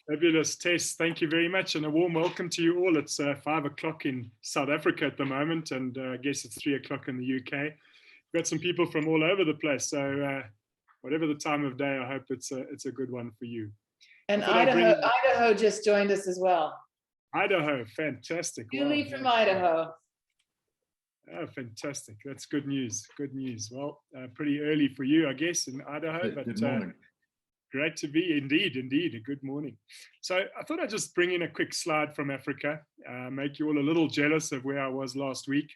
Fabulous, Tess. Thank you very much, and a warm welcome to you all. It's 5 o'clock in South Africa at the moment, and I guess it's 3 o'clock in the UK. We've got some people from all over the place, so whatever the time of day, I hope it's a good one for you. And Idaho just joined us as well. Idaho, fantastic. Julie from Idaho. Oh, fantastic. That's good news. Good news. Well, pretty early for you, I guess, in Idaho, but good morning. Great to be, indeed. A good morning. So I thought I'd just bring in a quick slide from Africa, make you all a little jealous of where I was last week.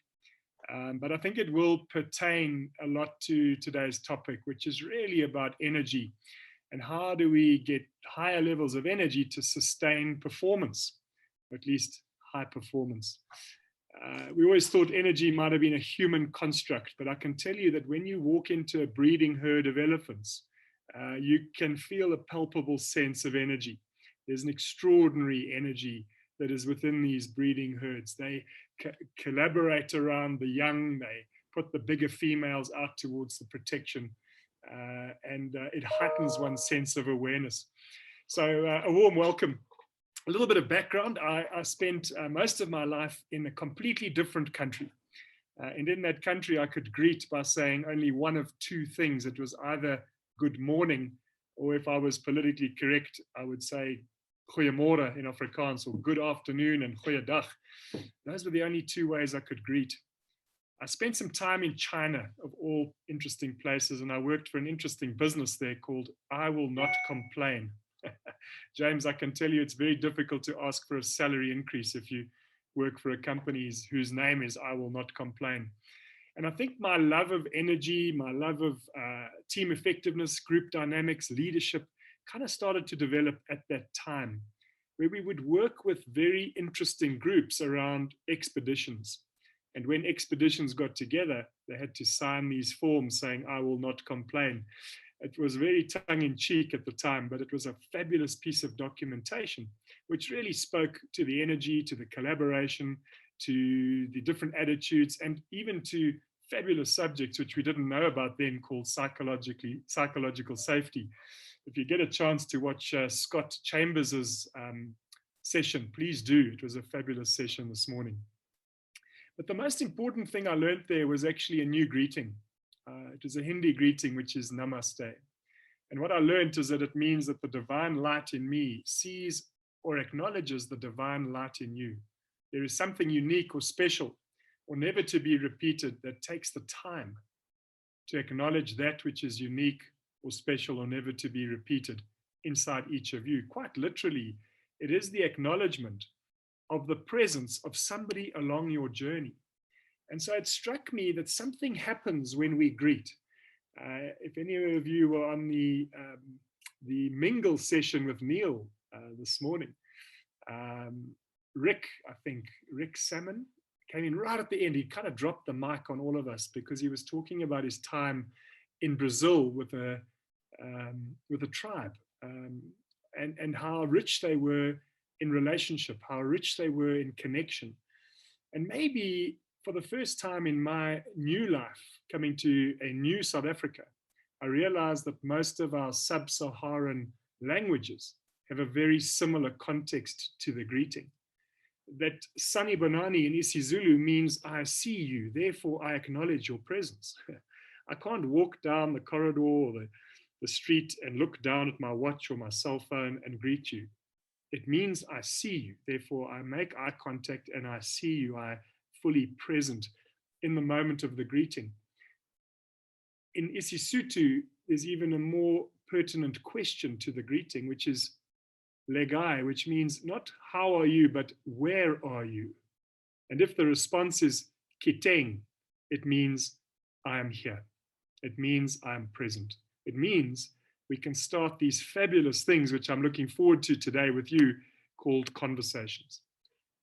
But I think it will pertain a lot to today's topic, which is really about energy and how do we get higher levels of energy to sustain performance, or at least high performance. We always thought energy might have been a human construct, but I can tell you that when you walk into a breeding herd of elephants, you can feel a palpable sense of energy. There's an extraordinary energy that is within these breeding herds. They collaborate around the young, they put the bigger females out towards the protection, and it heightens one's sense of awareness. So a warm welcome. A little bit of background. I spent most of my life in a completely different country. And in that country, I could greet by saying only one of two things. It was either good morning, or if I was politically correct, I would say goeiemorgen in Afrikaans, or good afternoon and goeiedag. Those were the only two ways I could greet. I spent some time in China, of all interesting places, and I worked for an interesting business there called I Will Not Complain. James, I can tell you it's very difficult to ask for a salary increase if you work for a company whose name is I Will Not Complain. And I think my love of energy, my love of team effectiveness, group dynamics, leadership kind of started to develop at that time, where we would work with very interesting groups around expeditions. And when expeditions got together, they had to sign these forms saying, I will not complain. It was very tongue-in-cheek at the time, but it was a fabulous piece of documentation, which really spoke to the energy, to the collaboration, to the different attitudes, and even to fabulous subjects which we didn't know about then, called psychological safety. If you get a chance to watch Scott Chambers's session, please do. It was a fabulous session this morning. But the most important thing I learned there was actually a new greeting. It was a Hindi greeting, which is Namaste. And what I learned is that it means that the divine light in me sees or acknowledges the divine light in you. There is something unique or special or never to be repeated that takes the time to acknowledge that which is unique or special or never to be repeated inside each of you. Quite literally, it is the acknowledgement of the presence of somebody along your journey. And so it struck me that something happens when we greet. If any of you were on the mingle session with Neil this morning, Rick Salmon came in right at the end. He kind of dropped the mic on all of us because he was talking about his time in Brazil with a tribe, and how rich they were in relationship, how rich they were in connection. And maybe for the first time in my new life, coming to a new South Africa, I realized that most of our sub-Saharan languages have a very similar context to the greeting. That Sani Bonani in isiZulu means I see you, therefore I acknowledge your presence. I can't walk down the corridor or the street and look down at my watch or my cell phone and greet you. It means I see you, therefore I make eye contact and I see you, I fully present in the moment of the greeting. In isiSotho, there's even a more pertinent question to the greeting, which is legai, which means not how are you, but where are you? And if the response is kiteng, it means I am here. It means I am present. It means we can start these fabulous things, which I'm looking forward to today with you, called conversations.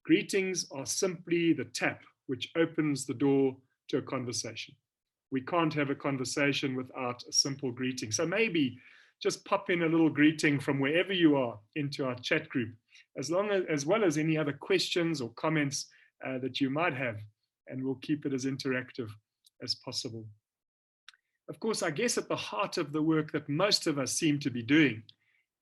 Greetings are simply the tap which opens the door to a conversation. We can't have a conversation without a simple greeting. So maybe just pop in a little greeting from wherever you are into our chat group, as well as any other questions or comments that you might have, and we'll keep it as interactive as possible. Of course, I guess at the heart of the work that most of us seem to be doing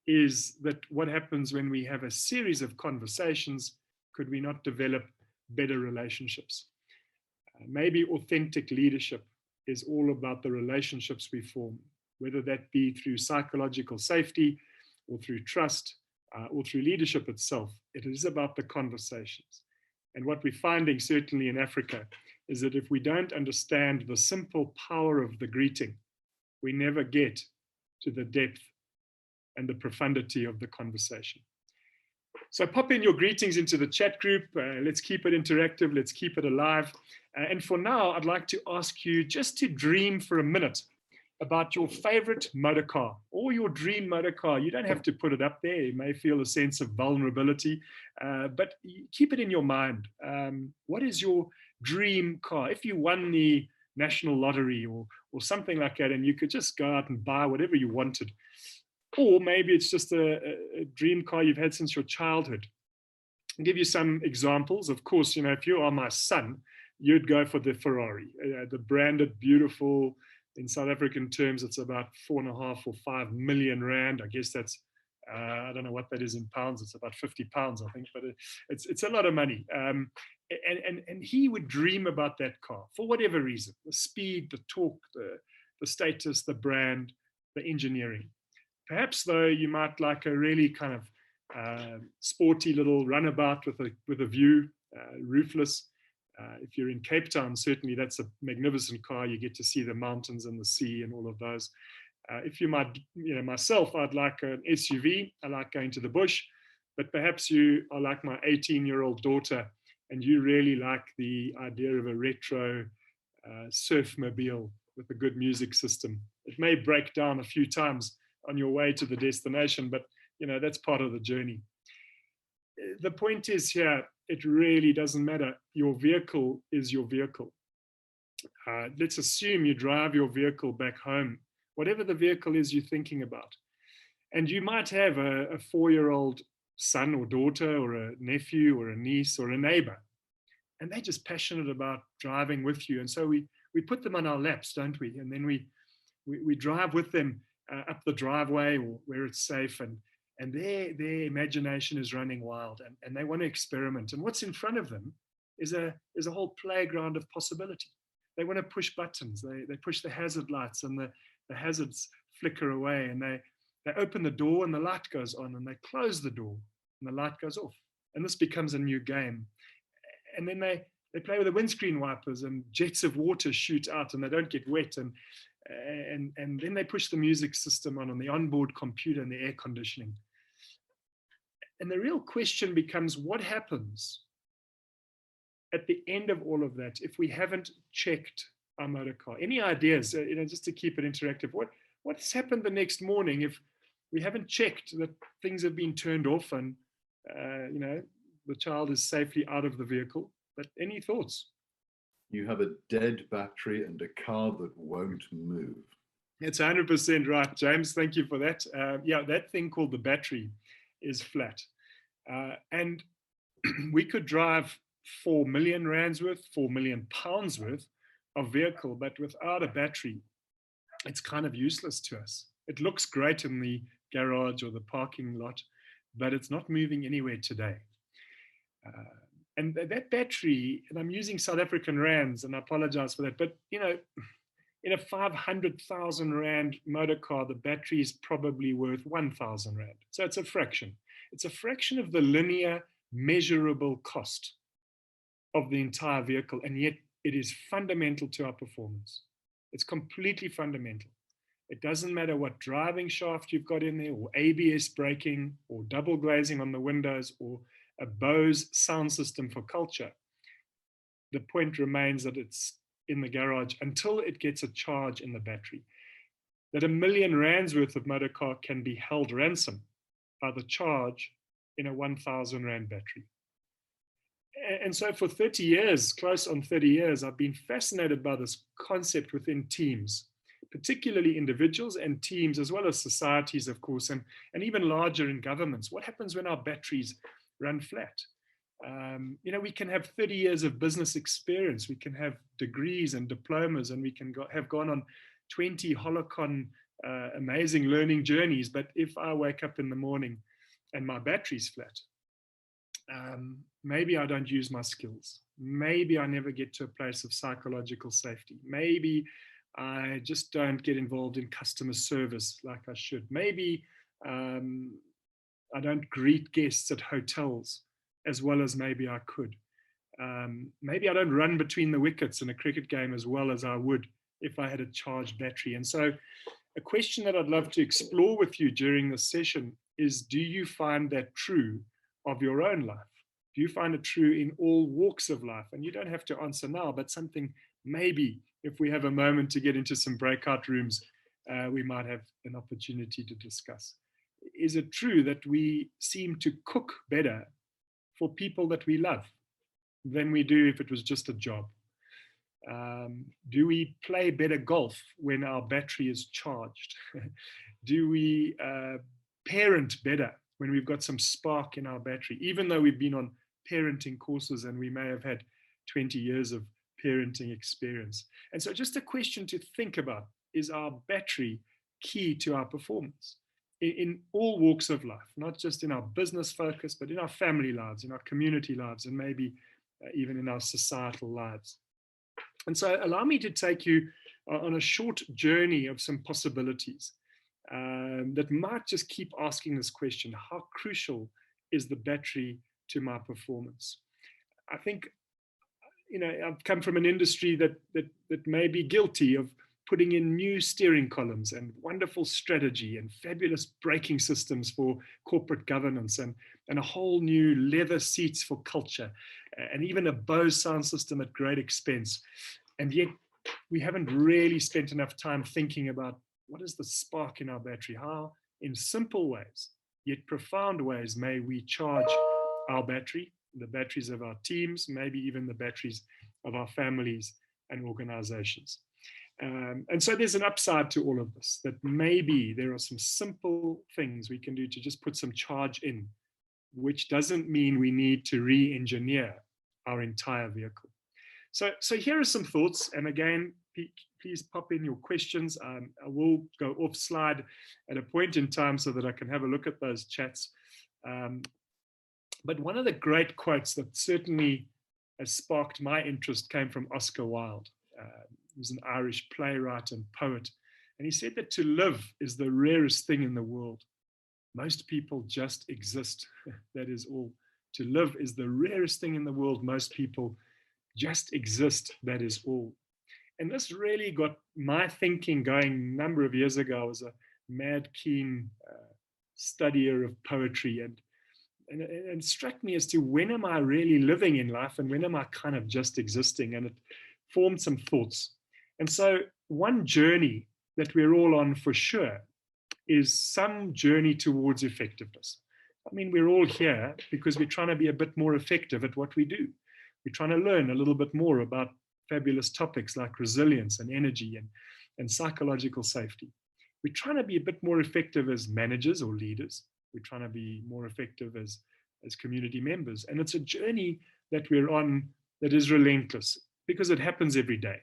is that what happens when we have a series of conversations, could we not develop better relationships? Maybe authentic leadership is all about the relationships we form, whether that be through psychological safety or through trust or through leadership itself. It is about the conversations. And what we're finding, certainly in Africa, is that if we don't understand the simple power of the greeting, we never get to the depth and the profundity of the conversation. So pop in your greetings into the chat group. Let's keep it interactive. Let's keep it alive. And for now, I'd like to ask you just to dream for a minute about your favorite motor car or your dream motor car. You don't have to put it up there. You may feel a sense of vulnerability, but keep it in your mind. What is your dream car? If you won the national lottery or something like that, and you could just go out and buy whatever you wanted, or maybe it's just a dream car you've had since your childhood. I'll give you some examples. Of course, you know, if you are my son, you'd go for the Ferrari, the branded, beautiful. In South African terms, it's about 4.5 or 5 million rand. I guess that's, I don't know what that is in pounds. It's about 50 pounds, I think, but it's a lot of money. And he would dream about that car for whatever reason: the speed, the torque, the status, the brand, the engineering. Perhaps, though, you might like a really kind of sporty little runabout with a view, roofless. If you're in Cape Town, certainly that's a magnificent car. You get to see the mountains and the sea and all of those. If you might, you know, myself, I'd like an SUV. I like going to the bush, but perhaps you are like my 18-year-old daughter, and you really like the idea of a retro surfmobile with a good music system. It may break down a few times on your way to the destination, but you know, that's part of the journey. The point is here, it really doesn't matter. Your vehicle is your vehicle. Let's assume you drive your vehicle back home, whatever the vehicle is you're thinking about. And you might have a 4-year-old son or daughter or a nephew or a niece or a neighbor, and they're just passionate about driving with you. And so we put them on our laps, don't we? And then we drive with them up the driveway or where it's safe, and their imagination is running wild, and they want to experiment. And what's in front of them is a whole playground of possibility. They want to push buttons. They push the hazard lights, and the hazards flicker away, and they open the door and the light goes on, and they close the door and the light goes off. And this becomes a new game. And then they play with the windscreen wipers, and jets of water shoot out and they don't get wet. And then they push the music system on the onboard computer and the air conditioning. And the real question becomes, what happens at the end of all of that if we haven't checked our motor car? Any ideas, you know, just to keep it interactive? What's happened the next morning if we haven't checked that things have been turned off and, you know, the child is safely out of the vehicle? But any thoughts? You have a dead battery and a car that won't move. It's 100% right, James. Thank you for that. Yeah, that thing called the battery is flat. And we could drive 4 million rands worth, 4 million pounds worth of vehicle, but without a battery, it's kind of useless to us. It looks great in the garage or the parking lot, but it's not moving anywhere today. And that battery, and I'm using South African rands, and I apologize for that, but you know, in a 500,000 rand motor car, the battery is probably worth 1,000 rand. So it's a fraction. It's a fraction of the linear measurable cost of the entire vehicle, and yet it is fundamental to our performance. It's completely fundamental. It doesn't matter what driving shaft you've got in there, or ABS braking, or double glazing on the windows, or a Bose sound system for culture. The point remains that it's in the garage until it gets a charge in the battery. That 1 million rands worth of motor car can be held ransom by the charge in a 1,000 rand battery. And so for 30 years, close on 30 years, I've been fascinated by this concept within teams, particularly individuals and teams, as well as societies, of course, and even larger in governments. What happens when our batteries run flat? You know, we can have 30 years of business experience, we can have degrees and diplomas, and we can have gone on 20 holocron amazing learning journeys, but if I wake up in the morning and my battery's flat, maybe I don't use my skills. Maybe I never get to a place of psychological safety. Maybe I just don't get involved in customer service like I should. Maybe I don't greet guests at hotels as well as maybe I could. Maybe I don't run between the wickets in a cricket game as well as I would if I had a charged battery. And so a question that I'd love to explore with you during this session is, do you find that true of your own life? Do you find it true in all walks of life? And you don't have to answer now, but something maybe if we have a moment to get into some breakout rooms, we might have an opportunity to discuss. Is it true that we seem to cook better for people that we love than we do if it was just a job? Do we play better golf when our battery is charged? Do we parent better when we've got some spark in our battery, even though we've been on parenting courses and we may have had 20 years of parenting experience? And so just a question to think about, is our battery key to our performance in all walks of life, not just in our business focus, but in our family lives, in our community lives, and maybe even in our societal lives? And so allow me to take you on a short journey of some possibilities that might just keep asking this question: how crucial is the battery to my performance? I think, I've come from an industry that may be guilty of putting in new steering columns and wonderful strategy and fabulous braking systems for corporate governance and a whole new leather seats for culture and even a Bose sound system at great expense. And yet we haven't really spent enough time thinking about what is the spark in our battery? How, in simple ways, yet profound ways, may we charge our battery, the batteries of our teams, maybe even the batteries of our families and organizations. And so there's an upside to all of this, that maybe there are some simple things we can do to just put some charge in, which doesn't mean we need to re-engineer our entire vehicle. So here are some thoughts. And again, please pop in your questions. I will go off slide at a point in time so that I can have a look at those chats. But one of the great quotes that certainly has sparked my interest came from Oscar Wilde. He was an Irish playwright and poet. And he said that to live is the rarest thing in the world. Most people just exist. That is all. To live is the rarest thing in the world. Most people just exist. That is all. And this really got my thinking going a number of years ago. I was a mad keen studier of poetry and struck me as to when am I really living in life and when am I kind of just existing? And it formed some thoughts. And so one journey that we're all on for sure is some journey towards effectiveness. I mean, we're all here because we're trying to be a bit more effective at what we do. We're trying to learn a little bit more about fabulous topics like resilience and energy and psychological safety. We're trying to be a bit more effective as managers or leaders. We're trying to be more effective as community members. And it's a journey that we're on that is relentless because it happens every day.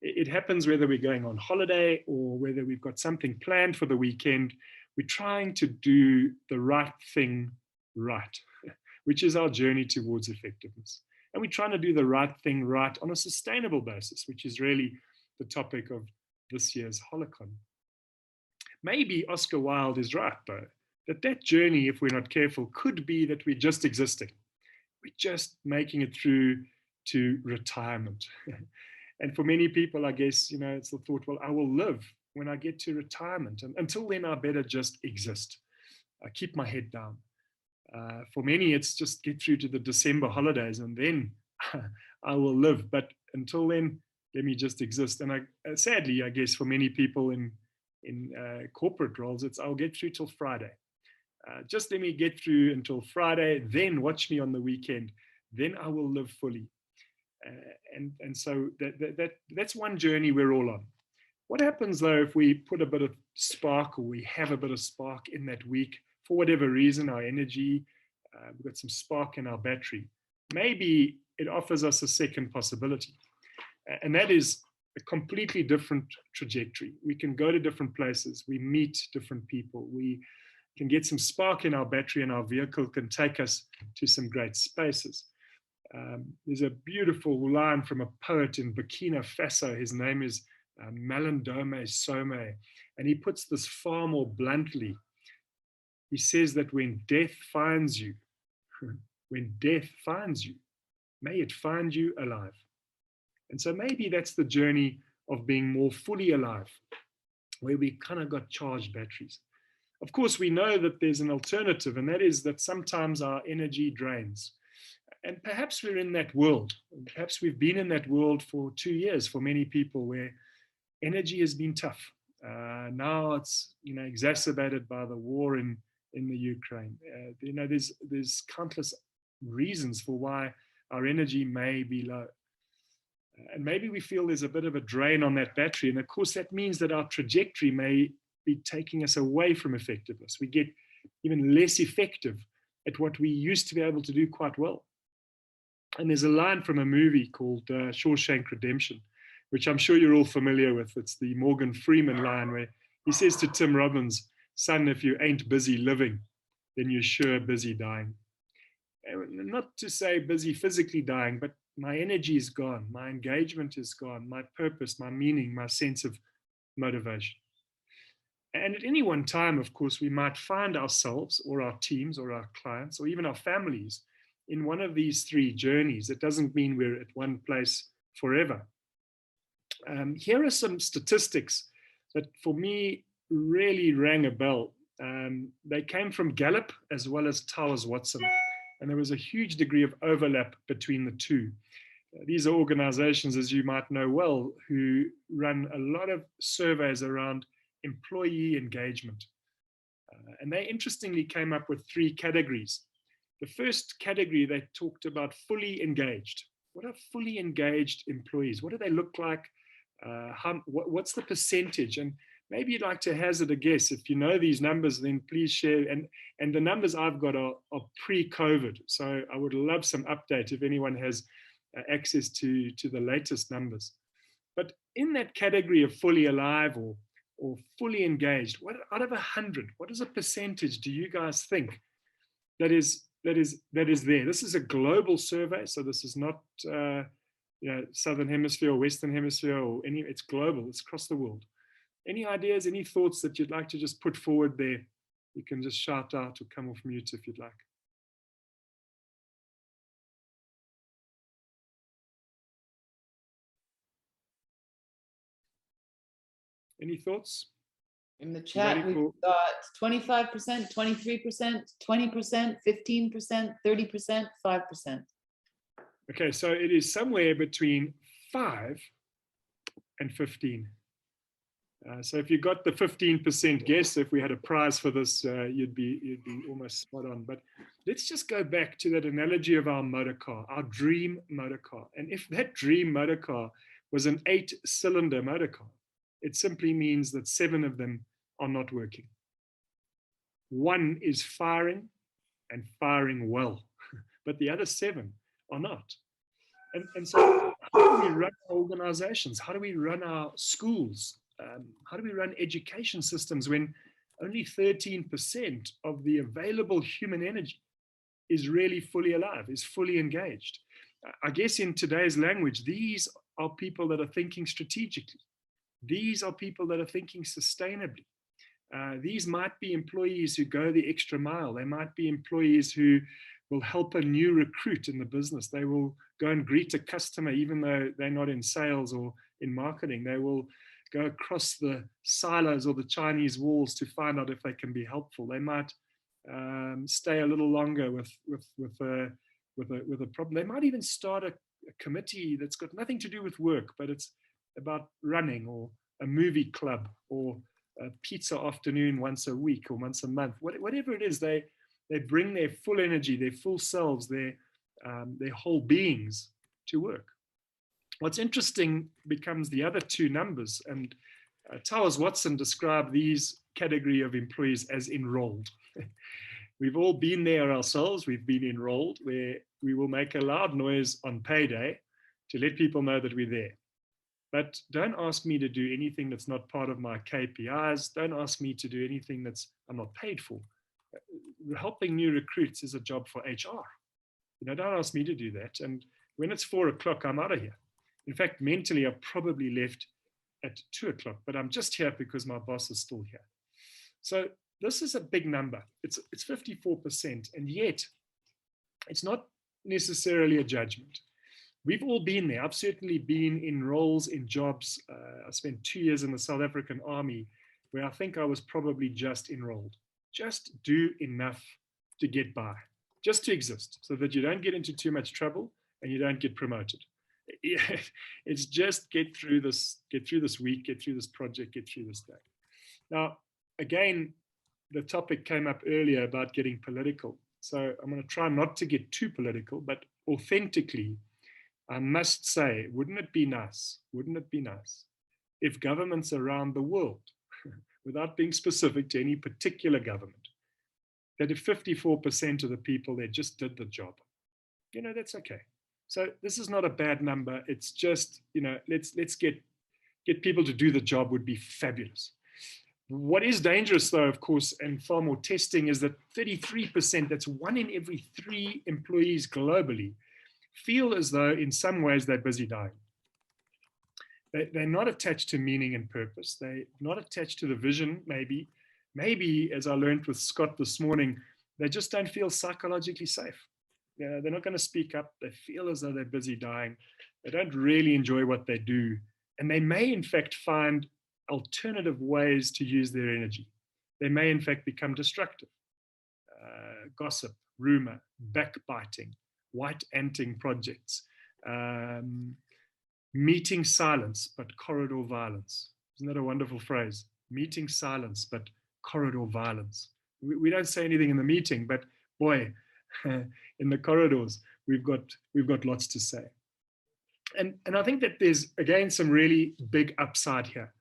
It happens whether we're going on holiday or whether we've got something planned for the weekend. We're trying to do the right thing right, which is our journey towards effectiveness. And we're trying to do the right thing right on a sustainable basis, which is really the topic of this year's holocron. Maybe Oscar Wilde is right, though, that journey, if we're not careful, could be that we're just existing. We're just making it through to retirement. And for many people, I guess, it's the thought, well, I will live when I get to retirement. And until then, I better just exist. I keep my head down. For many, it's just get through to the December holidays and then I will live. But until then, let me just exist. And sadly, I guess for many people in corporate roles, it's I'll get through till Friday. Just let me get through until Friday, then watch me on the weekend. Then I will live fully. And so that's one journey we're all on. What happens though if we put a bit of spark, or we have a bit of spark in that week for whatever reason, our energy, we've got some spark in our battery? Maybe it offers us a second possibility, and that is a completely different trajectory. We can go to different places. We meet different people. We can get some spark in our battery, and our vehicle can take us to some great spaces. There's a beautiful line from a poet in Burkina Faso. His name is Malandome Some, and he puts this far more bluntly. He says that when death finds you, when death finds you, may it find you alive. And so maybe that's the journey of being more fully alive, where we kind of got charged batteries. Of course, we know that there's an alternative, and that is that sometimes our energy drains. And perhaps we're in that world. Perhaps we've been in that world for 2 years for many people, where energy has been tough. Now it's exacerbated by the war in the Ukraine. There's countless reasons for why our energy may be low. And maybe we feel there's a bit of a drain on that battery. And of course, that means that our trajectory may be taking us away from effectiveness. We get even less effective at what we used to be able to do quite well. And there's a line from a movie called Shawshank Redemption, which I'm sure you're all familiar with. It's the Morgan Freeman line where he says to Tim Robbins, "Son, if you ain't busy living, then you're sure busy dying." And not to say busy physically dying, but my energy is gone, my engagement is gone, my purpose, my meaning, my sense of motivation. And at any one time, of course, we might find ourselves or our teams or our clients or even our families in one of these three journeys. It doesn't mean we're at one place forever. Here are some statistics that for me really rang a bell. They came from Gallup as well as Towers Watson, and there was a huge degree of overlap between the two. These are organizations, as you might know well, who run a lot of surveys around employee engagement. And they interestingly came up with three categories. The first category, they talked about fully engaged. What are fully engaged employees? What do they look like? What's the percentage? And maybe you'd like to hazard a guess. If you know these numbers, then please share. And the numbers I've got are pre-COVID. So I would love some update if anyone has access to the latest numbers. But in that category of fully alive or fully engaged, what out of 100, what is a percentage do you guys think that is there? This is a global survey, so this is not Southern Hemisphere or Western Hemisphere or any. It's global. It's across the world. Any ideas? Any thoughts that you'd like to just put forward there? You can just shout out or come off mute if you'd like. Any thoughts? In the chat, we've got 25%, 23%, 20%, 15%, 30%, 5%. Okay, so it is somewhere between 5 and 15. So if you got the 15% guess, if we had a prize for this, you'd be almost spot on. But let's just go back to that analogy of our motor car, our dream motor car. And if that dream motor car was an 8-cylinder motor car, it simply means that 7 of them are not working. 1 is firing and firing well, but the other 7 are not. And so how do we run our organizations? How do we run our schools? How do we run education systems when only 13% of the available human energy is really fully alive, is fully engaged? I guess in today's language, these are people that are thinking strategically. These are people that are thinking sustainably. These might be employees who go the extra mile. They might be employees who will help a new recruit in the business. They will go and greet a customer, even though they're not in sales or in marketing. They will go across the silos or the Chinese walls to find out if they can be helpful. They might stay a little longer with a problem. They might even start a committee that's got nothing to do with work, but it's about running, or a movie club, or a pizza afternoon once a week or once a month. Whatever it is, they bring their full energy, their full selves, their whole beings to work. What's interesting becomes the other two numbers, and Towers Watson described these category of employees as enrolled. We've all been there ourselves. We've been enrolled, where we will make a loud noise on payday to let people know that we're there. But don't ask me to do anything that's not part of my KPIs. Don't ask me to do anything I'm not paid for. Helping new recruits is a job for HR. Don't ask me to do that. And when it's 4 o'clock, I'm out of here. In fact, mentally, I've probably left at 2 o'clock, but I'm just here because my boss is still here. So this is a big number. It's 54%, and yet it's not necessarily a judgment. We've all been there. I've certainly been in roles, in jobs. I spent 2 years in the South African Army, where I think I was probably just enrolled. Just do enough to get by, just to exist, so that you don't get into too much trouble and you don't get promoted. It's just get through this week, get through this project, get through this day. Now, again, the topic came up earlier about getting political. So I'm going to try not to get too political, but authentically, I must say, wouldn't it be nice if governments around the world, without being specific to any particular government, that if 54% of the people there just did the job, that's okay. So this is not a bad number. It's just, let's get people to do the job would be fabulous. What is dangerous, though, of course, and far more testing, is that 33%, that's 1 in every 3 employees globally, feel as though in some ways they're busy dying. They're not attached to meaning and purpose. They're not attached to the vision, maybe. Maybe, as I learned with Scott this morning, they just don't feel psychologically safe. They're not going to speak up. They feel as though they're busy dying. They don't really enjoy what they do. And they may, in fact, find alternative ways to use their energy. They may, in fact, become destructive. Gossip, rumor, backbiting, white-anting projects, meeting silence, but corridor violence. Isn't that a wonderful phrase? Meeting silence, but corridor violence. We don't say anything in the meeting, but boy, in the corridors, we've got lots to say. And I think that there's, again, some really big upside here.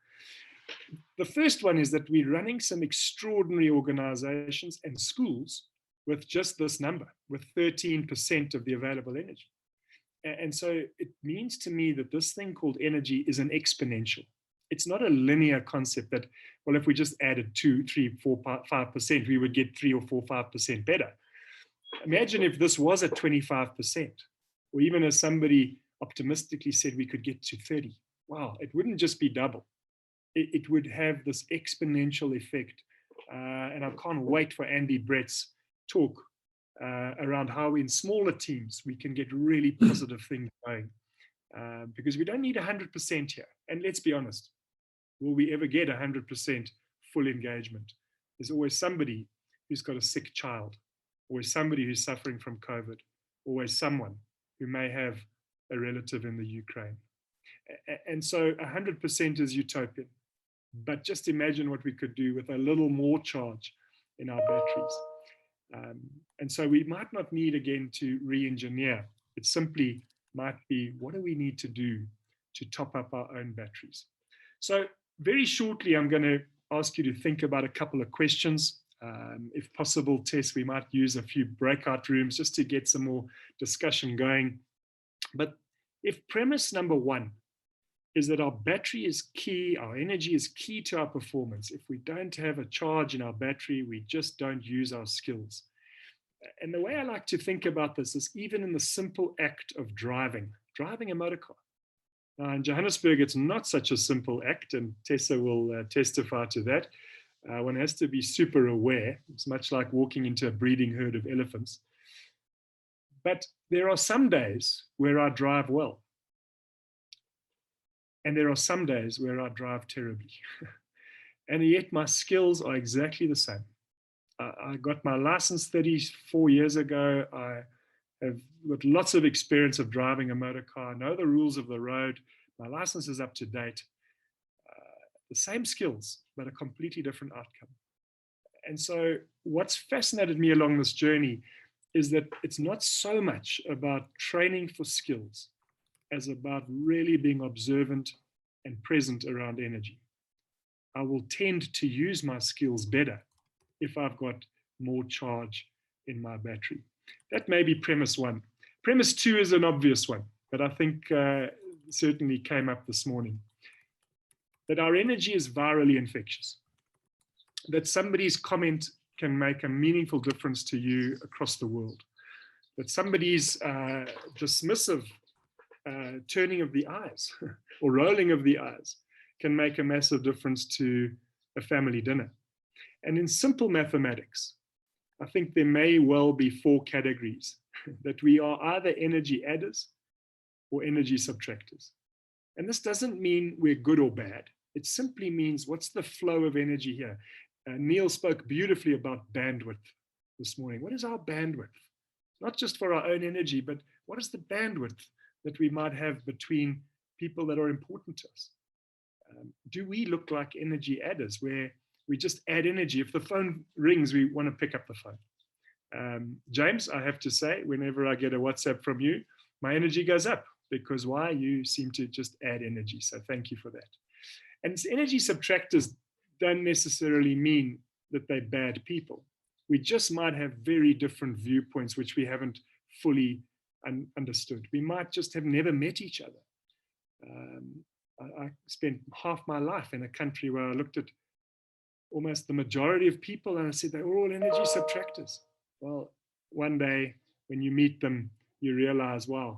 The first one is that we're running some extraordinary organizations and schools with just this number, with 13% of the available energy. And so it means to me that this thing called energy is an exponential. It's not a linear concept that, well, if we just added 2, 3, 4, 5%, we would get 3 or 4, 5% better. Imagine if this was at 25%, or even as somebody optimistically said we could get to 30. Wow, it wouldn't just be double. It would have this exponential effect. And I can't wait for Andy Brett's talk around how in smaller teams we can get really positive things going. Because we don't need 100% here. And let's be honest, will we ever get 100% full engagement? There's always somebody who's got a sick child, always somebody who's suffering from COVID, always someone who may have a relative in the Ukraine. And so 100% is utopian. But just imagine what we could do with a little more charge in our batteries. And so we might not need again to re-engineer. It simply might be, what do we need to do to top up our own batteries? So very shortly, I'm going to ask you to think about a couple of questions. If possible, Tess, we might use a few breakout rooms just to get some more discussion going. But if premise number 1 is that our battery is key, our energy is key to our performance. If we don't have a charge in our battery, we just don't use our skills. And the way I like to think about this is even in the simple act of driving a motor car. Now in Johannesburg, it's not such a simple act, and Tessa will testify to that. One has to be super aware. It's much like walking into a breeding herd of elephants. But there are some days where I drive well. And there are some days where I drive terribly. And yet my skills are exactly the same. I got my license 34 years ago. I have got lots of experience of driving a motor car, know the rules of the road. My license is up to date. The same skills, but a completely different outcome. And so what's fascinated me along this journey is that it's not so much about training for skills as about really being observant and present around energy. I will tend to use my skills better if I've got more charge in my battery. That may be premise 1. Premise 2 is an obvious one, but I think certainly came up this morning, that our energy is virally infectious, that somebody's comment can make a meaningful difference to you across the world, that somebody's dismissive turning of the eyes or rolling of the eyes can make a massive difference to a family dinner. And in simple mathematics, I think there may well be 4 categories, that we are either energy adders or energy subtractors. And this doesn't mean we're good or bad. It simply means what's the flow of energy here. Neil spoke beautifully about bandwidth this morning. What is our bandwidth? Not just for our own energy, but what is the bandwidth that we might have between people that are important to us? Do we look like energy adders where we just add energy? If the phone rings, we want to pick up the phone. James, I have to say, whenever I get a WhatsApp from you, my energy goes up because why? You seem to just add energy. So thank you for that. And energy subtractors don't necessarily mean that they're bad people. We just might have very different viewpoints, which we haven't fully understood. We might just have never met each other. I spent half my life in a country where I looked at almost the majority of people and I said they're all energy subtractors. Well, one day when you meet them, you realize, wow,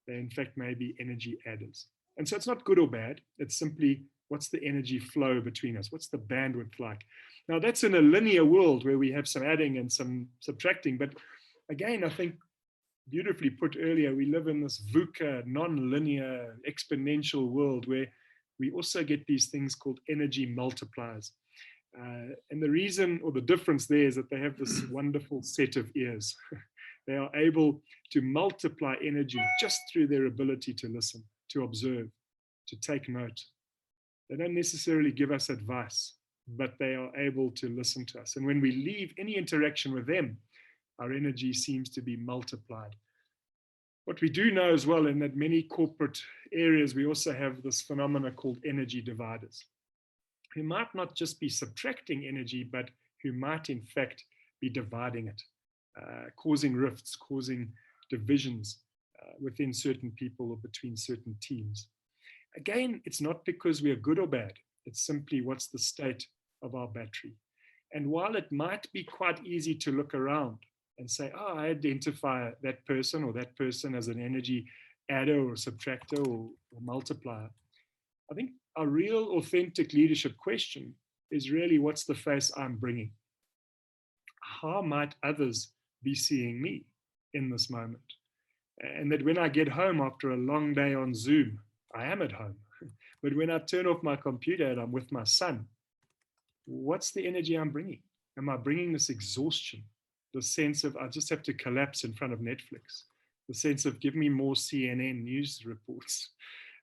they in fact may be energy adders. And so it's not good or bad. It's simply what's the energy flow between us? What's the bandwidth like? Now that's in a linear world where we have some adding and some subtracting. But again, I think beautifully put earlier, we live in this VUCA, non-linear, exponential world where we also get these things called energy multipliers. And the reason or the difference there is that they have this wonderful set of ears. They are able to multiply energy just through their ability to listen, to observe, to take note. They don't necessarily give us advice, but they are able to listen to us. And when we leave any interaction with them, our energy seems to be multiplied. What we do know as well, in that many corporate areas, we also have this phenomena called energy dividers, who might not just be subtracting energy, but who might in fact be dividing it, causing rifts, causing divisions within certain people or between certain teams. Again, it's not because we are good or bad. It's simply what's the state of our battery. And while it might be quite easy to look around and say, oh, I identify that person or that person as an energy adder or subtractor or multiplier, I think our real authentic leadership question is really, what's the face I'm bringing? How might others be seeing me in this moment? And that when I get home after a long day on Zoom, I am at home. But when I turn off my computer and I'm with my son, what's the energy I'm bringing? Am I bringing this exhaustion, the sense of I just have to collapse in front of Netflix, the sense of give me more CNN news reports?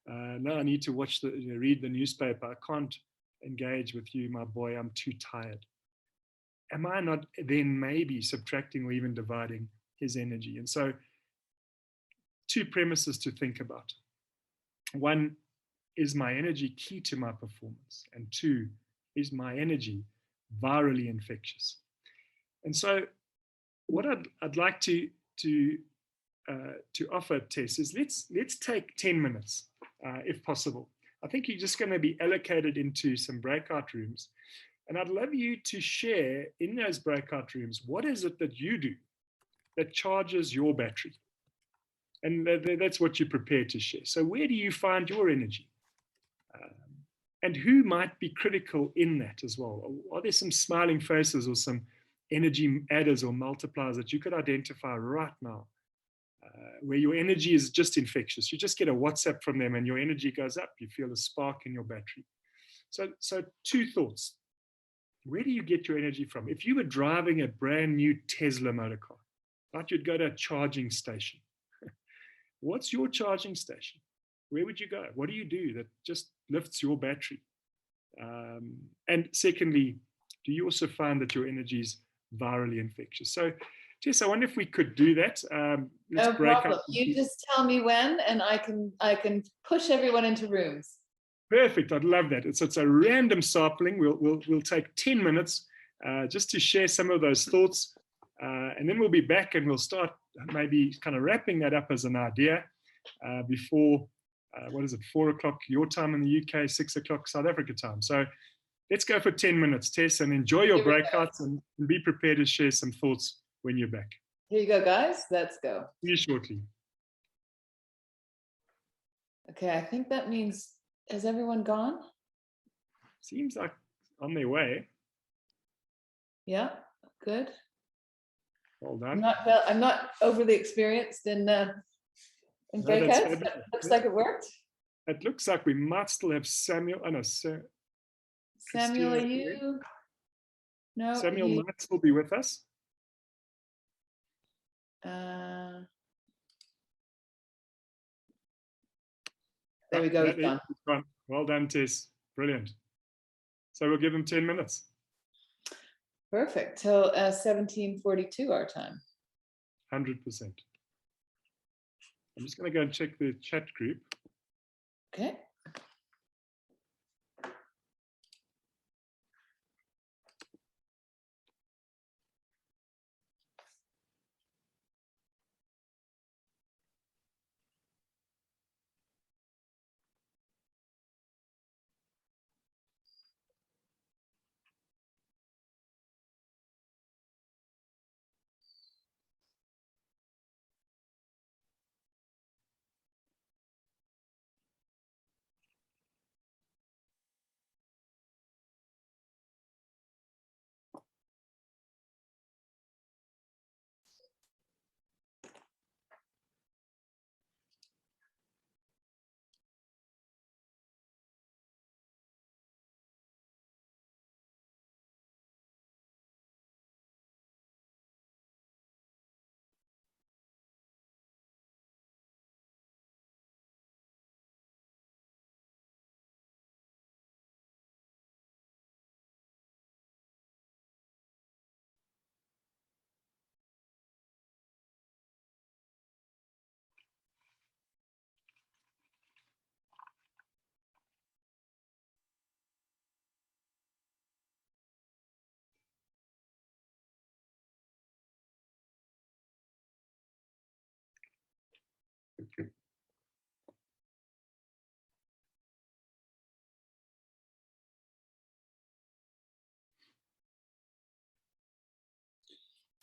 No, I need to watch read the newspaper. I can't engage with you, my boy. I'm too tired. Am I not then maybe subtracting or even dividing his energy? And so 2 premises to think about. 1, is my energy key to my performance? And 2, is my energy virally infectious? And so what I'd like to offer, Tess, is let's take 10 minutes, if possible. I think you're just going to be allocated into some breakout rooms. And I'd love you to share in those breakout rooms, what is it that you do that charges your battery? And that's what you're prepared to share. So where do you find your energy? And who might be critical in that as well? Are there some smiling faces or some energy adders or multipliers that you could identify right now, where your energy is just infectious? You just get a WhatsApp from them and your energy goes up. You feel a spark in your battery. So 2 thoughts. Where do you get your energy from? If you were driving a brand new Tesla motor car, right, you'd go to a charging station. What's your charging station? Where would you go? What do you do that just lifts your battery? And secondly, do you also find that your energy is virally infectious? So, Jess, I wonder if we could do that. No problem. You just tell me when, and I can push everyone into rooms. Perfect. I'd love that. It's a random sampling. We'll take 10 minutes just to share some of those thoughts, and then we'll be back and we'll start maybe kind of wrapping that up as an idea before what is it, 4 o'clock your time in the UK, 6 o'clock South Africa time. So let's go for 10 minutes, Tess, and enjoy your breakouts and be prepared to share some thoughts when you're back. Here you go, guys. Let's go. See you shortly. Okay, I think that means, has everyone gone? Seems like on their way. Yeah, good. Well done. I'm not overly experienced in breakouts, but looks like it worked. It looks like we might still have Samuel. Oh no, Samuel, are you? No, Samuel might still be with us. There we go. He's gone. Well done, Tess. Brilliant. So we'll give him 10 minutes. Perfect. Till 17:42 our time. 100%. I'm just going to go and check the chat group. Okay.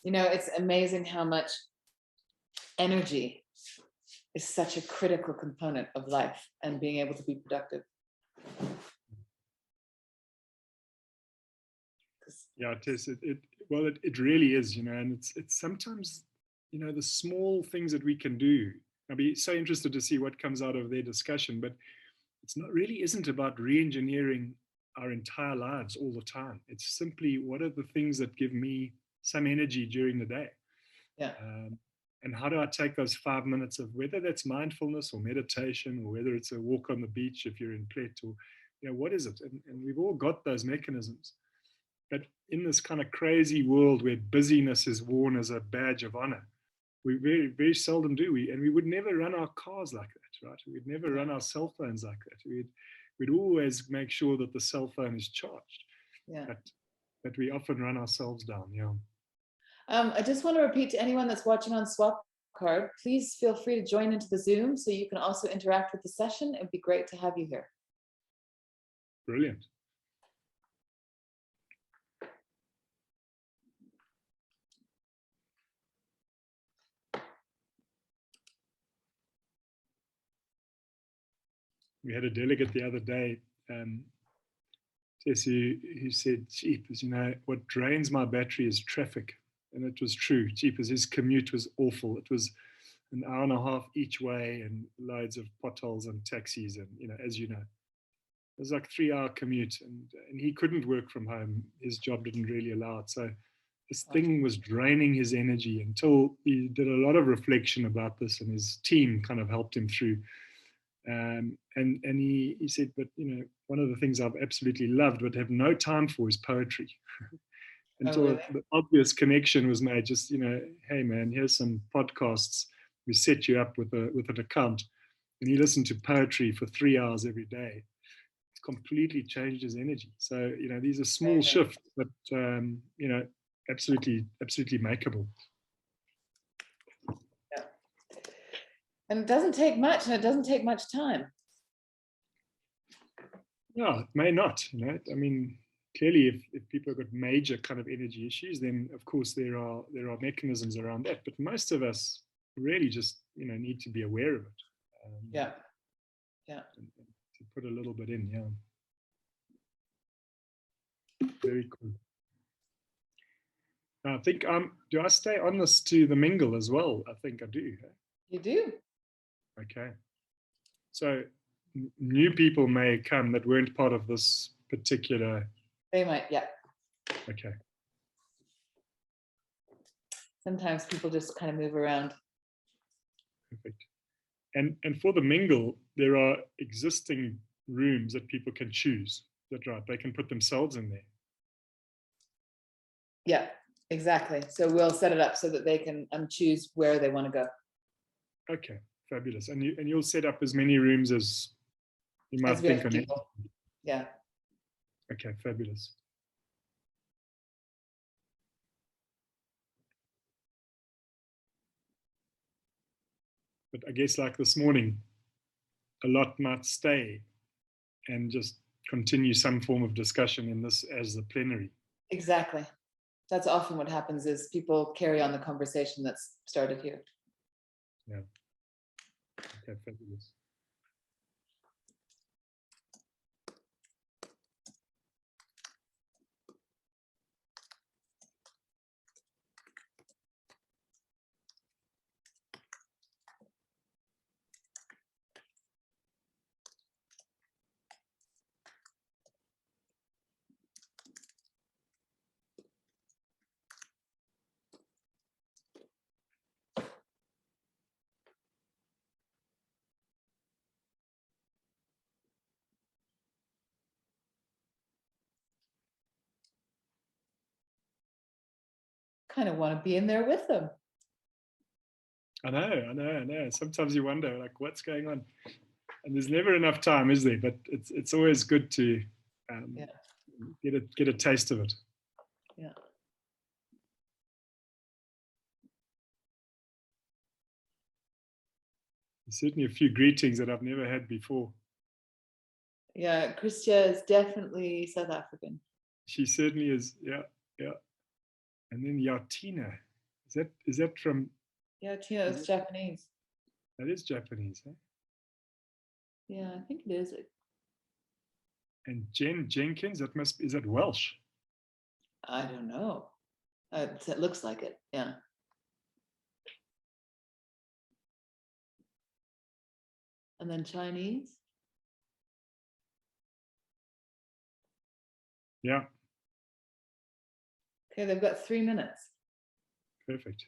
You know, it's amazing how much energy is such a critical component of life and being able to be productive. Yeah, Tess, it really is, you know, and it's sometimes, you know, the small things that we can do. I'll be so interested to see what comes out of their discussion, but it's not really isn't about re-engineering our entire lives all the time. It's simply what are the things that give me some energy during the day. Yeah. And how do I take those 5 minutes of whether that's mindfulness or meditation or whether it's a walk on the beach if you're in Plet or, you know, what is it? And we've all got those mechanisms. But in this kind of crazy world where busyness is worn as a badge of honor, we very, very seldom do. And we would never run our cars like that, right? We'd never run our cell phones like that. We'd always make sure that the cell phone is charged. Yeah. But we often run ourselves down, yeah. I just want to repeat to anyone that's watching on Swap Card, please feel free to join into the Zoom so you can also interact with the session. It'd be great to have you here. Brilliant. We had a delegate the other day, Tessie, who said, "Jeepers, you know, what drains my battery is traffic." And it was true. Jeepers, his commute was awful. It was an hour and a half each way and loads of potholes and taxis. And, you know, as you know, it was like a 3-hour commute and he couldn't work from home. His job didn't really allow it. So this thing was draining his energy until he did a lot of reflection about this and his team kind of helped him through. And he said, but, you know, one of the things I've absolutely loved but have no time for is poetry. Until the obvious connection was made, just, you know, hey man, here's some podcasts. We set you up with an account, and he listened to poetry for 3 hours every day. It's completely changed his energy. So, you know, these are small shifts, but you know, absolutely makeable. Yeah. And it doesn't take much, and it doesn't take much time. Yeah, it may not. I mean, clearly, if people have got major kind of energy issues, then of course there are mechanisms around that. But most of us really just need to be aware of it. Yeah. And to put a little bit in, yeah. Very cool. Now, I think do I stay on this to the mingle as well? I think I do. You do. Okay. So new people may come that weren't part of this particular. They might, yeah. Okay. Sometimes people just kind of move around. Perfect. And for the mingle, there are existing rooms that people can choose. Is that right? They can put themselves in there. Yeah, exactly. So we'll set it up so that they can choose where they want to go. Okay, fabulous. And you'll set up as many rooms as you might As we think have on it. people. Yeah. Okay, fabulous. But I guess like this morning, a lot might stay and just continue some form of discussion in this as the plenary. Exactly. That's often what happens is people carry on the conversation that's started here. Yeah. Okay, fabulous. Kind of want to be in there with them. I know. Sometimes you wonder, like, what's going on? And there's never enough time, is there? But it's always good to get a taste of it. Yeah. There's certainly a few greetings that I've never had before. Yeah, Christia is definitely South African. She certainly is. Yeah. And then Yatina, is that from? Yeah, Tina is Japanese. That is Japanese, huh? Yeah, I think it is. And Jen Jenkins, is that Welsh? I don't know. It looks like it. Yeah. And then Chinese. Yeah. Okay, they've got 3 minutes. Perfect.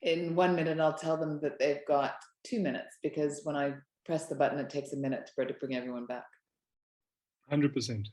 In 1 minute, I'll tell them that they've got 2 minutes because when I press the button, it takes a minute for it to bring everyone back. 100%.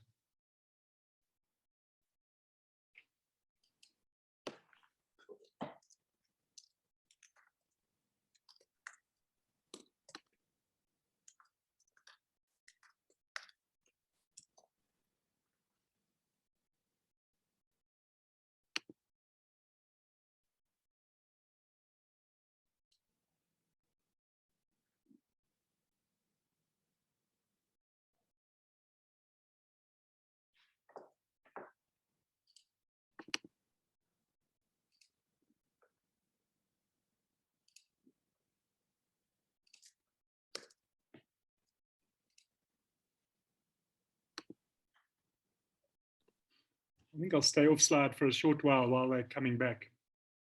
I think I'll stay off slide for a short while they're coming back,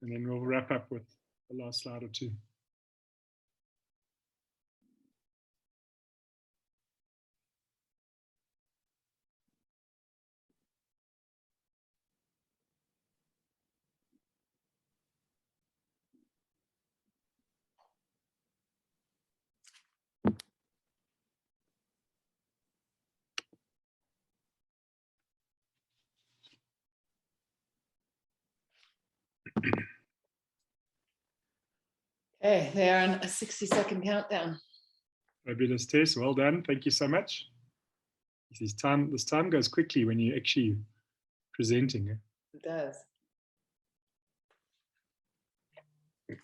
and then we'll wrap up with the last slide or two. Okay, they are on a 60-second countdown. Fabulous, Tess. Well done. Thank you so much. This time goes quickly when you're actually presenting. It does. I'm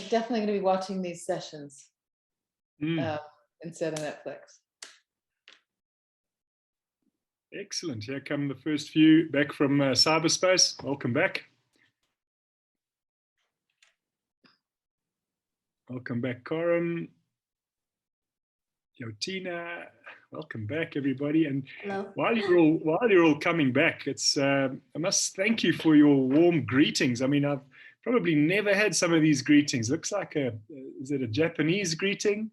definitely going to be watching these sessions Mm. instead of Netflix. Excellent. Here come the first few back from cyberspace. Welcome back. Welcome back, Coram. Yotina, welcome back, everybody. And Hello. while you're all coming back, it's I must thank you for your warm greetings. I mean, I've probably never had some of these greetings. Looks like is it a Japanese greeting?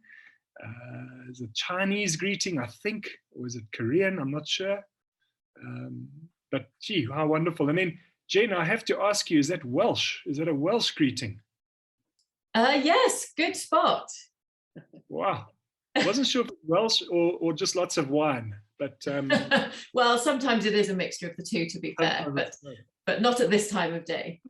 Is it Chinese greeting? I think, or is it Korean? I'm not sure. But gee, how wonderful! And then Jen, I have to ask you: is that Welsh? Is that a Welsh greeting? Yes, good spot. Wow. I wasn't sure if it was Welsh or just lots of wine, but well, sometimes it is a mixture of the two, to be fair, but not at this time of day.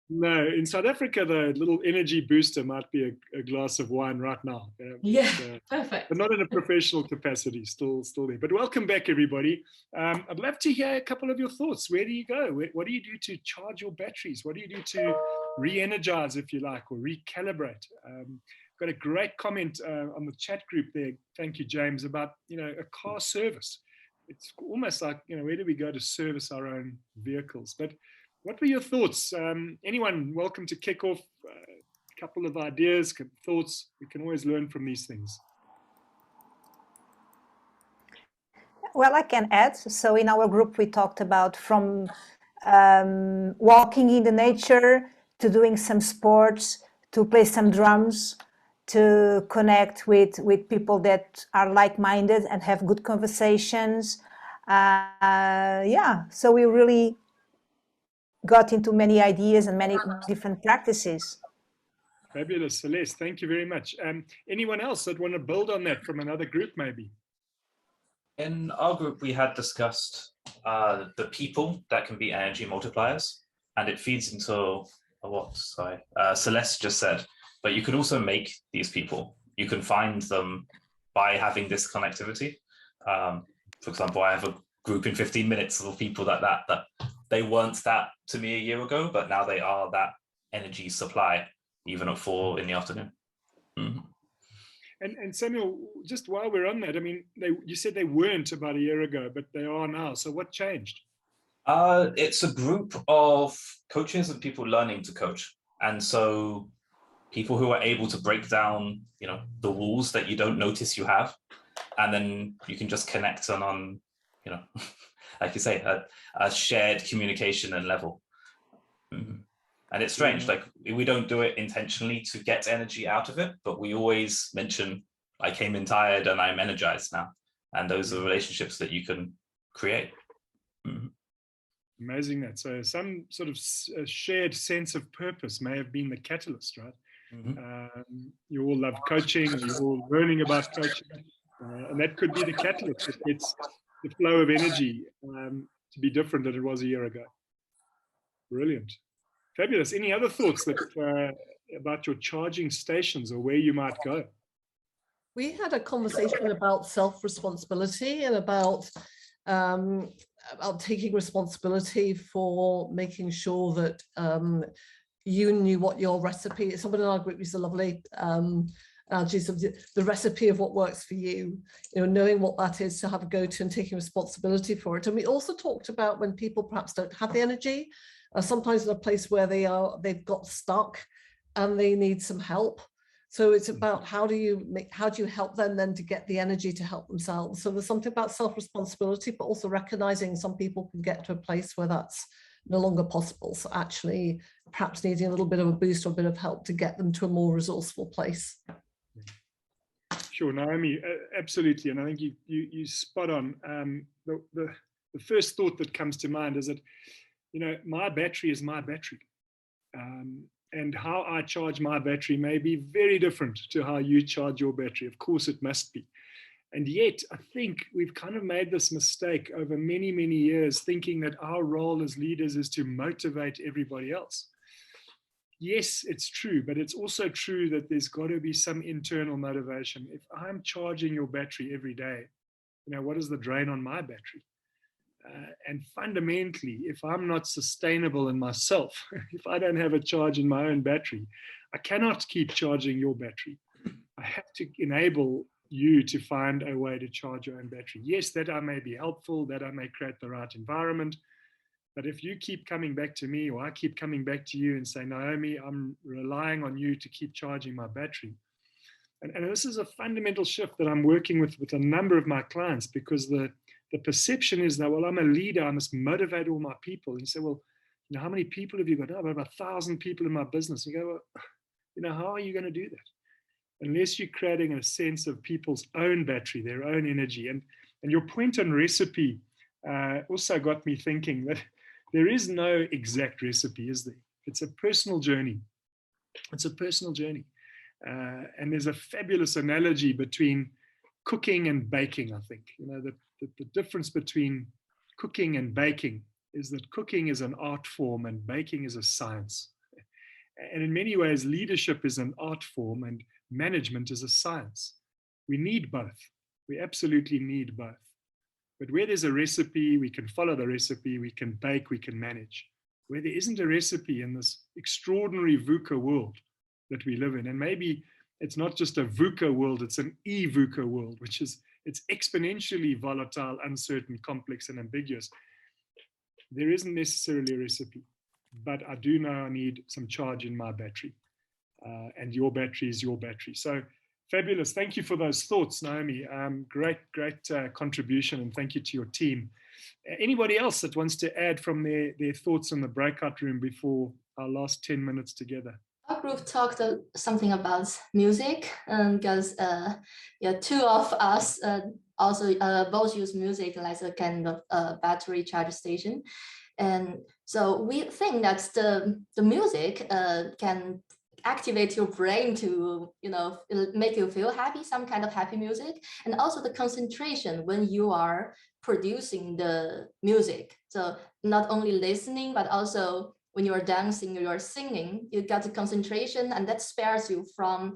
no, in South Africa, the little energy booster might be a glass of wine right now. Yeah, perfect. But not in a professional capacity, still there. But welcome back, everybody. I'd love to hear a couple of your thoughts. Where do you go? What do you do to charge your batteries? What do you do to re-energize, if you like, or recalibrate? Got a great comment on the chat group there. Thank you, James, about a car service. It's almost like where do we go to service our own vehicles? But what were your thoughts? Anyone welcome to kick off a couple of ideas, thoughts. We can always learn from these things. Well, I can add. So in our group, we talked about from walking in the nature to doing some sports, to play some drums, to connect with people that are like-minded and have good conversations. Yeah, so we really got into many ideas and many different practices. Fabulous, Celeste. Thank you very much. Anyone else that want to build on that from another group, maybe? In our group, we had discussed the people that can be energy multipliers, and it feeds into what Celeste just said. But you can also make these people. You can find them by having this connectivity. For example, I have a group in 15 minutes of people that they weren't that to me a year ago, but now they are that energy supply, even at 4 in the afternoon. Mm-hmm. And Samuel, just while we're on that, I mean, you said they weren't about a year ago, but they are now. So what changed? It's a group of coaches and people learning to coach. And so people who are able to break down, the walls that you don't notice you have, and then you can just connect on, like you say, a shared communication and level. Mm-hmm. And it's strange, like we don't do it intentionally to get energy out of it, but we always mention, I came in tired and I'm energized now. And those are relationships that you can create. Mm-hmm. Amazing that. So some sort of shared sense of purpose may have been the catalyst, right? Mm-hmm. You all love coaching, you're all learning about coaching, and that could be the catalyst. It's the flow of energy to be different than it was a year ago. Brilliant. Fabulous. Any other thoughts about your charging stations or where you might go? We had a conversation about self-responsibility and about taking responsibility for making sure that you knew what your recipe is. Someone in our group used a lovely analogy of the recipe of what works for you, knowing what that is to have a go to and taking responsibility for it. And we also talked about when people perhaps don't have the energy, sometimes in a place where they've got stuck and they need some help. So it's about how do you help them then to get the energy to help themselves. So there's something about self-responsibility, but also recognizing some people can get to a place where that's no longer possible. So actually perhaps needing a little bit of a boost or a bit of help to get them to a more resourceful place. Sure, Naomi, absolutely. And I think you spot on. The first thought that comes to mind is that, my battery is my battery. And how I charge my battery may be very different to how you charge your battery. Of course, it must be. And yet, I think we've kind of made this mistake over many, many years, thinking that our role as leaders is to motivate everybody else. yes, it's true, but it's also true that there's got to be some internal motivation. If I'm charging your battery every day, what is the drain on my battery? And fundamentally, if I'm not sustainable in myself, if I don't have a charge in my own battery, I cannot keep charging your battery. I have to enable you to find a way to charge your own battery. Yes, that I may be helpful, that I may create the right environment. But if you keep coming back to me, or I keep coming back to you and say, Naomi, I'm relying on you to keep charging my battery. And this is a fundamental shift that I'm working with a number of my clients, because the perception is that, well, I'm a leader, I must motivate all my people. And you say, well, how many people have you got? Oh, I've got 1,000 people in my business. And you go, well, how are you going to do that? Unless you're creating a sense of people's own battery, their own energy. And your point on recipe also got me thinking that there is no exact recipe, is there? It's a personal journey. It's a personal journey. And there's a fabulous analogy between cooking and baking, I think. The difference between cooking and baking is that cooking is an art form and baking is a science. And in many ways, leadership is an art form and management is a science. We need both. We absolutely need both. But where there's a recipe, we can follow the recipe, we can bake, we can manage. Where there isn't a recipe in this extraordinary VUCA world that we live in, and maybe it's not just a VUCA world, it's an e-VUCA world, which is, it's exponentially volatile, uncertain, complex, and ambiguous. There isn't necessarily a recipe, but I do know I need some charge in my battery, and your battery is your battery. So fabulous. Thank you for those thoughts, Naomi. Great contribution, and thank you to your team. Anybody else that wants to add from their thoughts in the breakout room before our last 10 minutes together? Our group talked something about music, because two of us also both use music as a kind of battery charge station. And so we think that the music can activate your brain to, make you feel happy, some kind of happy music, and also the concentration when you are producing the music. So not only listening, but also when you're dancing, you're singing, you got the concentration, and that spares you from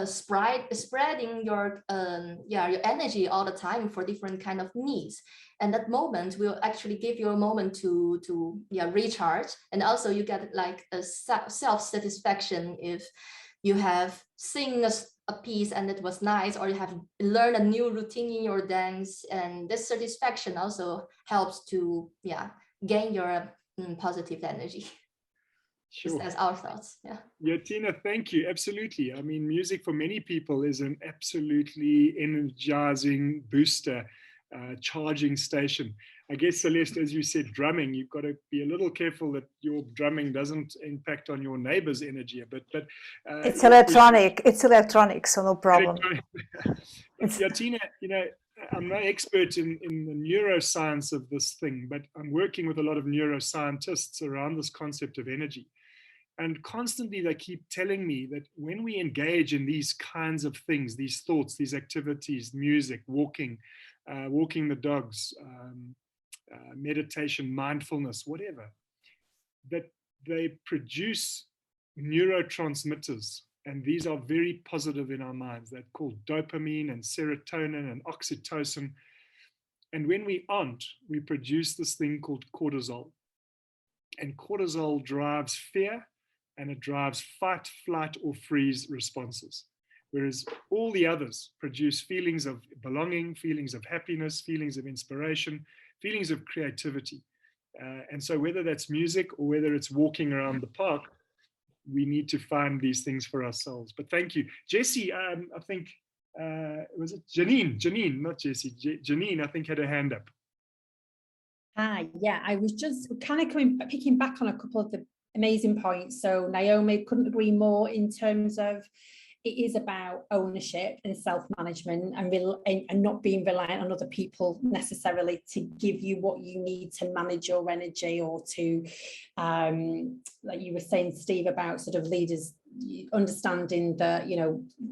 spreading your energy all the time for different kind of needs. And that moment will actually give you a moment to recharge. And also you get like a self-satisfaction if you have sing a piece and it was nice, or you have learned a new routine in your dance. And this satisfaction also helps to gain your positive energy. Sure. That's our thoughts. Yeah, Tina, thank you. Absolutely. I mean, music for many people is an absolutely energizing booster, charging station. I guess, Celeste, as you said, drumming, you've got to be a little careful that your drumming doesn't impact on your neighbor's energy a bit. But it's electronic. It's electronic, so no problem. Yeah, Tina, I'm no expert in the neuroscience of this thing, but I'm working with a lot of neuroscientists around this concept of energy. And constantly they keep telling me that when we engage in these kinds of things, these thoughts, these activities, music, walking the dogs, meditation, mindfulness, whatever, that they produce neurotransmitters. And these are very positive in our minds. They're called dopamine and serotonin and oxytocin. And when we aren't, we produce this thing called cortisol. And cortisol drives fear, and it drives fight, flight, or freeze responses. Whereas all the others produce feelings of belonging, feelings of happiness, feelings of inspiration, feelings of creativity. And so whether that's music or whether it's walking around the park, we need to find these things for ourselves. But thank you. Jessie, I think, was it Janine, not Jessie, Janine, I think had her hand up. Hi, yeah, I was just kind of picking back on a couple of the amazing points. So Naomi, couldn't agree more in terms of it is about ownership and self-management and not being reliant on other people necessarily to give you what you need to manage your energy, or to, like you were saying, Steve, about sort of leaders understanding that,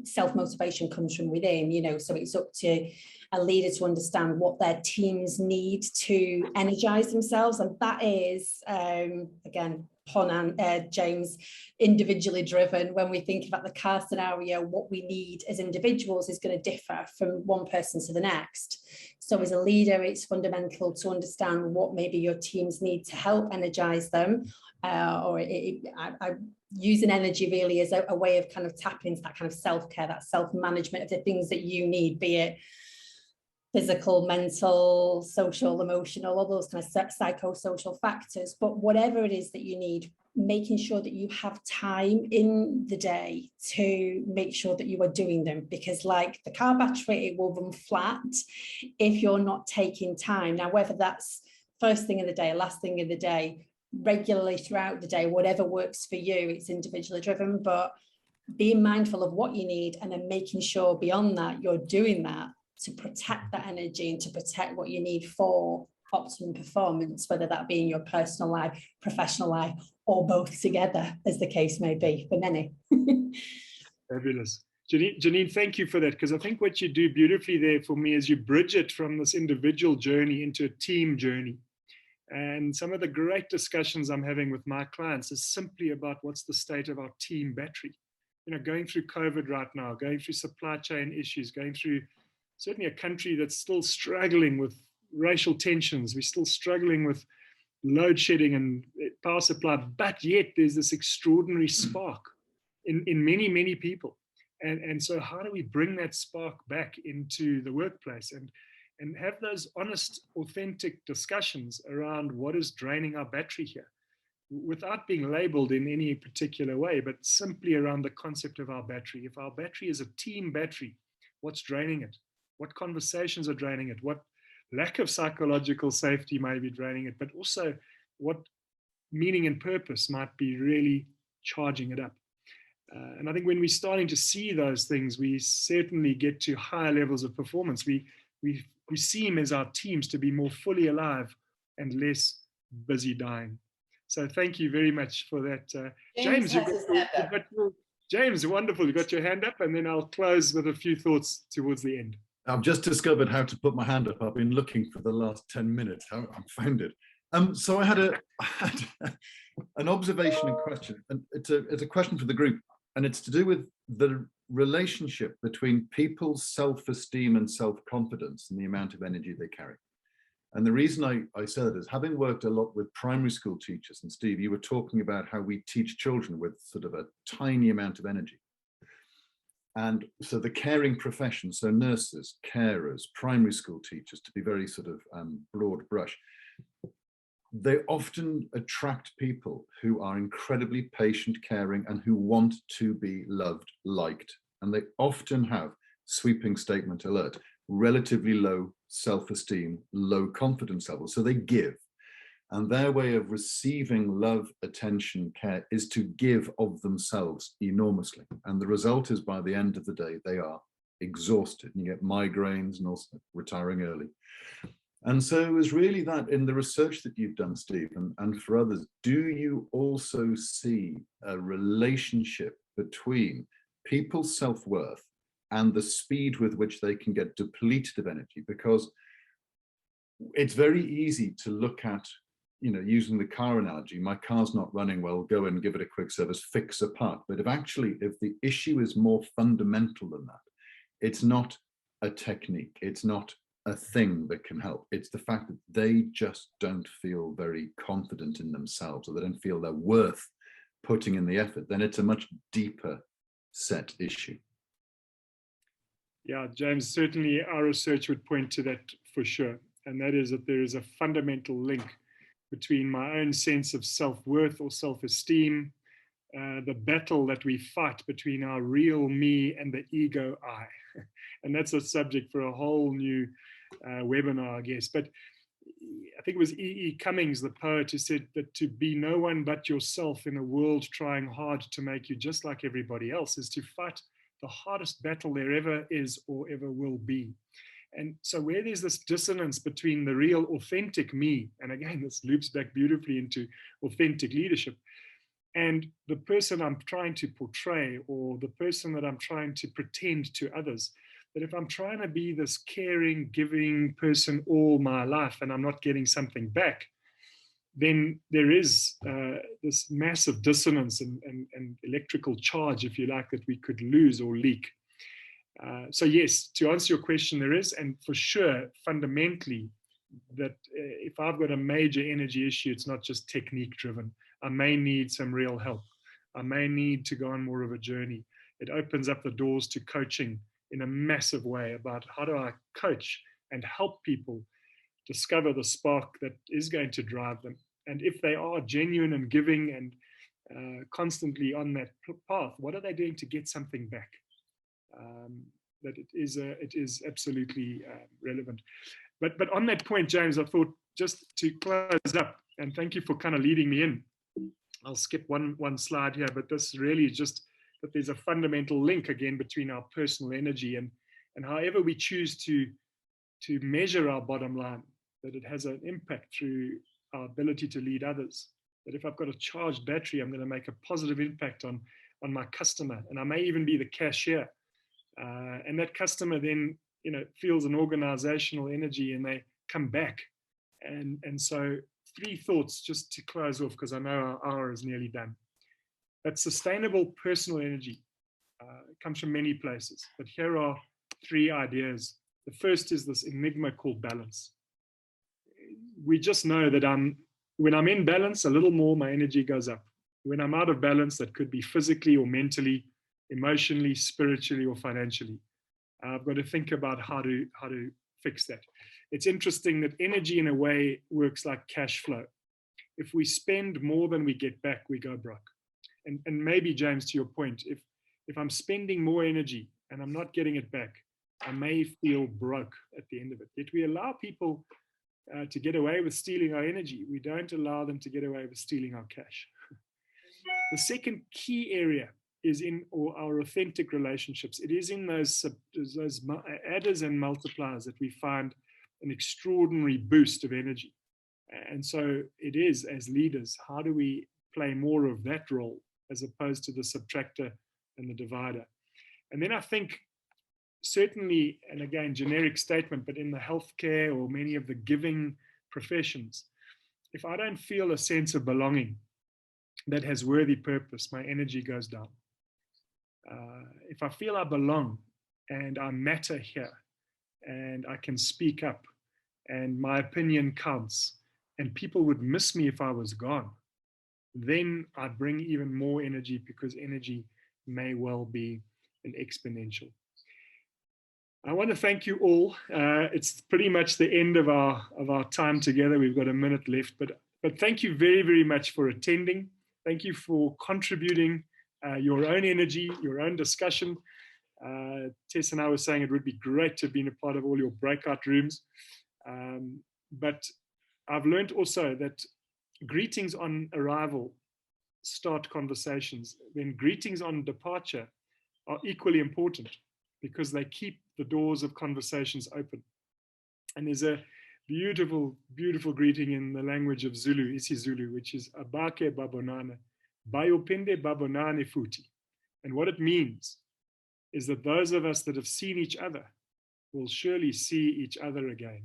self-motivation comes from within, so it's up to a leader to understand what their teams need to energize themselves. And that is, again, pun and James, individually driven. When we think about the car scenario, what we need as individuals is going to differ from one person to the next. So as a leader, it's fundamental to understand what maybe your teams need to help energize them, I use an energy really as a way of kind of tapping into that kind of self-care, that self-management of the things that you need, be it physical, mental, social, emotional, all those kind of psychosocial factors. But whatever it is that you need, making sure that you have time in the day to make sure that you are doing them, because like the car battery, it will run flat if you're not taking time. Now, whether that's first thing in the day, last thing in the day, regularly throughout the day, whatever works for you, it's individually driven, but being mindful of what you need and then making sure beyond that you're doing that to protect that energy and to protect what you need for optimum performance, whether that be in your personal life, professional life, or both together, as the case may be for many. Fabulous. Janine, thank you for that, because I think what you do beautifully there for me is you bridge it from this individual journey into a team journey. And some of the great discussions I'm having with my clients is simply about what's the state of our team battery. You know, going through COVID right now, going through supply chain issues, going through certainly a country that's still struggling with racial tensions. We're still struggling with load shedding and power supply, but yet there's this extraordinary spark in many, many people. And so how do we bring that spark back into the workplace and have those honest, authentic discussions around what is draining our battery here, without being labeled in any particular way, but simply around the concept of our battery. If our battery is a team battery, what's draining it? What conversations are draining it? What lack of psychological safety may be draining it, but also what meaning and purpose might be really charging it up. And I think when we're starting to see those things, we certainly get to higher levels of performance. We seem as our teams to be more fully alive and less busy dying. So thank you very much for that. James, James, wonderful. You got your hand up, and then I'll close with a few thoughts towards the end. I've just discovered how to put my hand up. I've been looking for the last 10 minutes. I found it. So I had an observation and question, and it's a question for the group, and it's to do with the relationship between people's self-esteem and self-confidence and the amount of energy they carry. And the reason I say that is, having worked a lot with primary school teachers, and Steve, you were talking about how we teach children with sort of a tiny amount of energy. And so the caring profession, so nurses, carers, primary school teachers, to be very sort of broad brush, they often attract people who are incredibly patient, caring, and who want to be loved, liked. And they often have, sweeping statement alert, relatively low self-esteem, low confidence levels. So they give. And their way of receiving love, attention, care is to give of themselves enormously. And the result is, by the end of the day, they are exhausted. And you get migraines and also retiring early. And so it was really that in the research that you've done, Steve, and for others, do you also see a relationship between people's self-worth and the speed with which they can get depleted of energy? Because it's very easy to look at, you know, using the car analogy, my car's not running well, go and give it a quick service, fix a part. But if the issue is more fundamental than that, it's not a technique, it's not a thing that can help. It's the fact that they just don't feel very confident in themselves, or they don't feel they're worth putting in the effort. Then it's a much deeper set issue. Yeah, James, certainly our research would point to that for sure. And that is that there is a fundamental link between my own sense of self-worth or self-esteem, the battle that we fight between our real me and the ego I. And that's a subject for a whole new webinar, I guess. But I think it was E.E. Cummings, the poet, who said that to be no one but yourself in a world trying hard to make you just like everybody else is to fight the hardest battle there ever is or ever will be. And so where there's this dissonance between the real authentic me, and again, this loops back beautifully into authentic leadership, and the person I'm trying to portray, or the person that I'm trying to pretend to others, that if I'm trying to be this caring, giving person all my life and I'm not getting something back, then there is this massive dissonance and electrical charge, if you like, that we could lose or leak. So yes, to answer your question, there is, and for sure, fundamentally, that if I've got a major energy issue, it's not just technique driven. I may need some real help. I may need to go on more of a journey. It opens up the doors to coaching in a massive way about how do I coach and help people discover the spark that is going to drive them. And if they are genuine and giving and constantly on that path, what are they doing to get something back? That it is absolutely relevant. But on that point, James, I thought just to close up, and thank you for kind of leading me in. I'll skip one slide here, but this really is just that there's a fundamental link again between our personal energy and however we choose to measure our bottom line, that it has an impact through our ability to lead others. That if I've got a charged battery, I'm going to make a positive impact on my customer, and I may even be the cashier. And that customer then, feels an organizational energy and they come back. And so 3 thoughts just to close off, because I know our hour is nearly done. That sustainable personal energy comes from many places, but here are 3 ideas. The first is this enigma called balance. We just know that when I'm in balance, a little more, my energy goes up. When I'm out of balance, that could be physically or mentally, emotionally, spiritually, or financially. I've got to think about how to fix that. It's interesting that energy in a way works like cash flow. If we spend more than we get back, we go broke. And maybe, James, to your point, if I'm spending more energy and I'm not getting it back, I may feel broke at the end of it. Yet we allow people to get away with stealing our energy. We don't allow them to get away with stealing our cash. The second key area is in our authentic relationships. It is in those adders and multipliers that we find an extraordinary boost of energy. And so it is, as leaders, how do we play more of that role as opposed to the subtractor and the divider? And then I think certainly, and again, generic statement, but in the healthcare or many of the giving professions, if I don't feel a sense of belonging that has worthy purpose, my energy goes down. If I feel I belong and I matter here and I can speak up and my opinion counts and people would miss me if I was gone, then I bring even more energy, because energy may well be an exponential. I want to thank you all. It's pretty much the end of our time together. We've got a minute left, but thank you very, very much for attending. Thank you for contributing your own energy, your own discussion. Tess and I were saying it would be great to have been a part of all your breakout rooms. But I've learned also that greetings on arrival start conversations. Then greetings on departure are equally important, because they keep the doors of conversations open. And there's a beautiful, beautiful greeting in the language of Zulu, isiZulu, which is Abake Babonana, Bayopinde Babonane Futi. And what it means is that those of us that have seen each other will surely see each other again.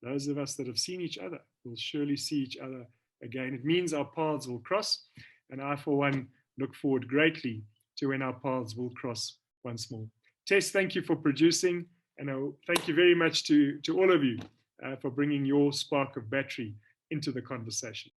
Those of us that have seen each other will surely see each other again. It means our paths will cross, and I, for one, look forward greatly to when our paths will cross once more. Tess, thank you for producing, and thank you very much to all of you for bringing your spark of battery into the conversation.